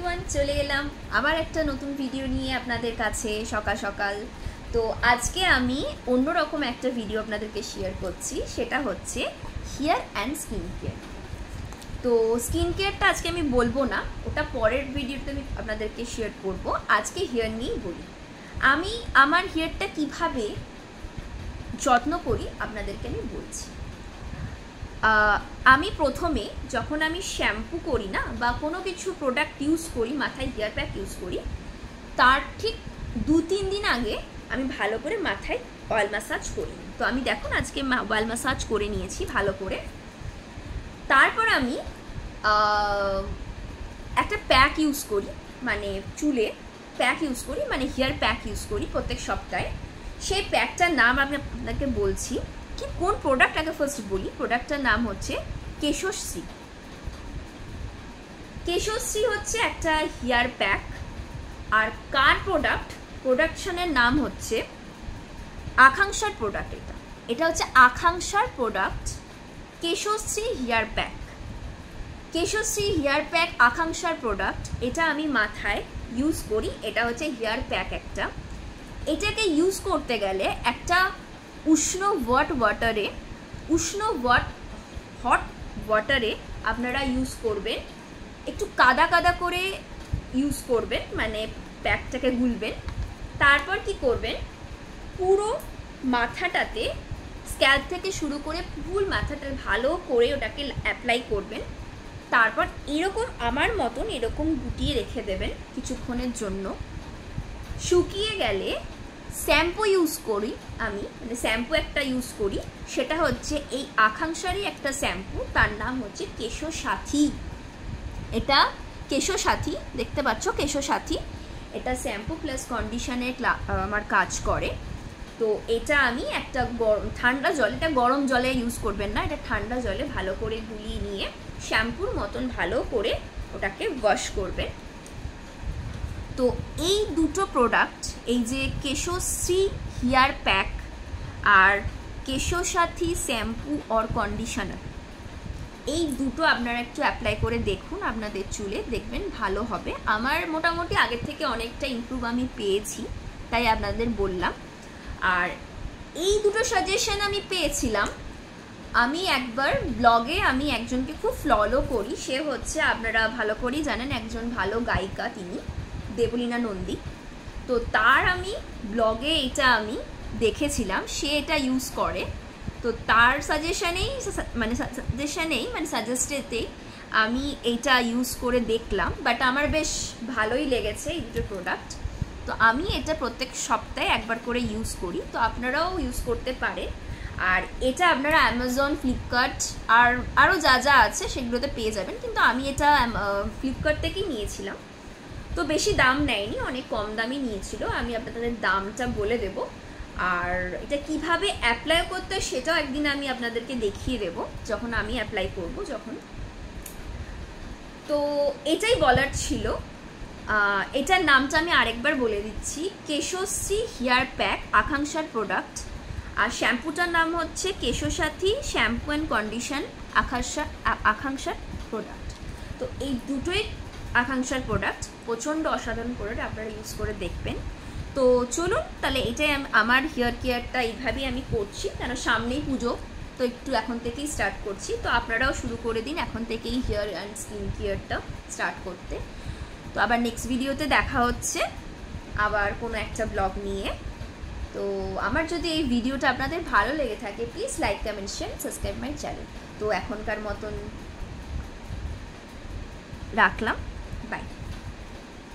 Everyone, চলে এলাম আবার একটা নতুন ভিডিও নিয়ে আপনাদের কাছে সকাল সকাল। তো আজকে আমি অন্যরকম একটা ভিডিও আপনাদেরকে শেয়ার করছি, সেটা হচ্ছে হেয়ার অ্যান্ড স্কিন কেয়ার। তো স্কিন কেয়ারটা আজকে আমি বলবো না, ওটা পরের ভিডিওতে আমি আপনাদেরকে শেয়ার করব। আজকে হেয়ার নিয়েই বলি। আমি আমার হেয়ারটা কিভাবে যত্ন করি আপনাদেরকে আমি বলছি। আমি প্রথমে যখন আমি শ্যাম্পু করি না বা কোনো কিছু প্রোডাক্ট ইউজ করি, মাথায় হেয়ার প্যাক ইউজ করি, তার ঠিক 2-3 দিন আগে আমি ভালো করে মাথায় অয়েল ম্যাসাজ করি। তো আমি দেখুন আজকে অয়েল ম্যাসাজ করে নিয়েছি ভালো করে। তারপর আমি একটা প্যাক ইউজ করি, মানে চুলে প্যাক ইউজ করি, মানে হেয়ার প্যাক ইউজ করি প্রত্যেক সপ্তাহে। সেই প্যাকটার নাম আমি আপনাকে বলছি। কি কোন প্রোডাক্ট আগে ফার্স্ট বলি। প্রোডাক্টটার নাম হচ্ছে কেশশ্রী। কেশশ্রী হচ্ছে একটা হেয়ার প্যাক। আর কার প্রোডাকশনের নাম হচ্ছে আকাঙ্ক্ষার প্রোডাক্ট। এটা হচ্ছে আকাঙ্ক্ষার product, Keshshri hair pack. Keshshri hair pack আকাঙ্ক্ষার প্রোডাক্ট, এটা আমি মাথায় ইউজ করি। এটা হচ্ছে হেয়ার প্যাক একটা। এটাকে ইউজ করতে গেলে একটা উষ্ণ হট ওয়াটারে আপনারা ইউজ করবেন। একটু কাদা কাদা করে ইউজ করবেন, মানে প্যাকটাকে গুলবেন। তারপর কি করবেন, পুরো মাথাটাতে স্ক্যাল্প থেকে শুরু করে ফুল মাথাটা ভালো করে ওটাকে অ্যাপ্লাই করবেন। তারপর এরকম আমার মতন এরকম গুটিয়ে রেখে দেবেন কিছুক্ষণের জন্য। শুকিয়ে গেলে শ্যাম্পু ইউজ করি আমি, মানে শ্যাম্পু একটা ইউজ করি, সেটা হচ্ছে এই আকাঙ্ক্ষারই একটা শ্যাম্পু, তার নাম হচ্ছে কেশসাথী। এটা কেশসাথী, দেখতে পাচ্ছ কেশসাথী। এটা শ্যাম্পু প্লাস কন্ডিশনে আমার কাজ করে। তো এটা আমি একটা ঠান্ডা জল, এটা গরম জলে ইউজ করবেন না, এটা ঠান্ডা জলে ভালো করে গুলিয়ে নিয়ে শ্যাম্পুর মতন ভালো করে ওটাকে ওয়াশ করবেন। তো এই দুটো প্রোডাক্ট, এই যে কেশশ্রী হেয়ার প্যাক আর কেশসাথী শ্যাম্পু অর কন্ডিশনার, এই দুটো আপনারা একটু অ্যাপ্লাই করে দেখুন আপনাদের চুলে, দেখবেন ভালো হবে। আমার মোটামুটি আগের থেকে অনেকটা ইমপ্রুভ আমি পেয়েছি, তাই আপনাদের বললাম। আর এই দুটো সাজেশন আমি পেয়েছিলাম, আমি একবার ব্লগে আমি একজনকে খুব ফলো করি, সে হচ্ছে আপনারা ভালো করেই জানেন একজন ভালো গায়িকা, তিনি দেবলীনা নন্দী। তো তার আমি ব্লগে এটা আমি দেখেছিলাম, সে এটা ইউজ করে। তো তার সাজেস্টেতেই আমি এইটা ইউজ করে দেখলাম, বাট আমার বেশ ভালোই লেগেছে এই দুটো প্রোডাক্ট। তো আমি এটা প্রত্যেক সপ্তাহে একবার করে ইউজ করি, তো আপনারাও ইউজ করতে পারেন। আর এটা আপনারা অ্যামাজন, ফ্লিপকার্ট আর আরও যা যা আছে সেগুলোতে পেয়ে যাবেন, কিন্তু আমি এটা ফ্লিপকার্ট থেকেই নিয়েছিলাম। তো বেশি দাম নেয়নি, অনেক কম দামই নিয়েছিল। আমি আপনাদের দামটা বলে দেব, আর এটা কিভাবে অ্যাপ্লাই করতে সেটাও একদিন আমি আপনাদেরকে দেখিয়ে দেব যখন আমি অ্যাপ্লাই করব যখন। তো এটাই বলার ছিল। এটার নামটা আমি আরেকবার বলে দিচ্ছি, কেশশ্রী হেয়ার প্যাক আকাঙ্ক্ষার প্রোডাক্ট। আর শ্যাম্পুটার নাম হচ্ছে কেশসাথী শ্যাম্পু অ্যান্ড কন্ডিশন আকাঙ্ক্ষার প্রোডাক্ট। তো এই দুটোই আকাঙ্ক্ষার প্রোডাক্ট, প্রচণ্ড অসাধারণ প্রোডাক্ট, আপনারা ইউজ করে দেখবেন। তো চলুন তাহলে এটাই আমার হেয়ার কেয়ারটা এইভাবেই আমি করছি, কেন সামনেই পুজো, তো একটু এখন থেকেই স্টার্ট করছি। তো আপনারাও শুরু করে দিন এখন থেকেই হেয়ার অ্যান্ড স্কিন কেয়ারটা স্টার্ট করতে। তো আবার নেক্সট ভিডিওতে দেখা হচ্ছে আবার কোনো একটা ব্লগ নিয়ে। তো আমার যদি এই ভিডিওটা আপনাদের ভালো লেগে থাকে, please like, comment, share, subscribe my channel. তো এখনকার মতন রাখলাম, বাই।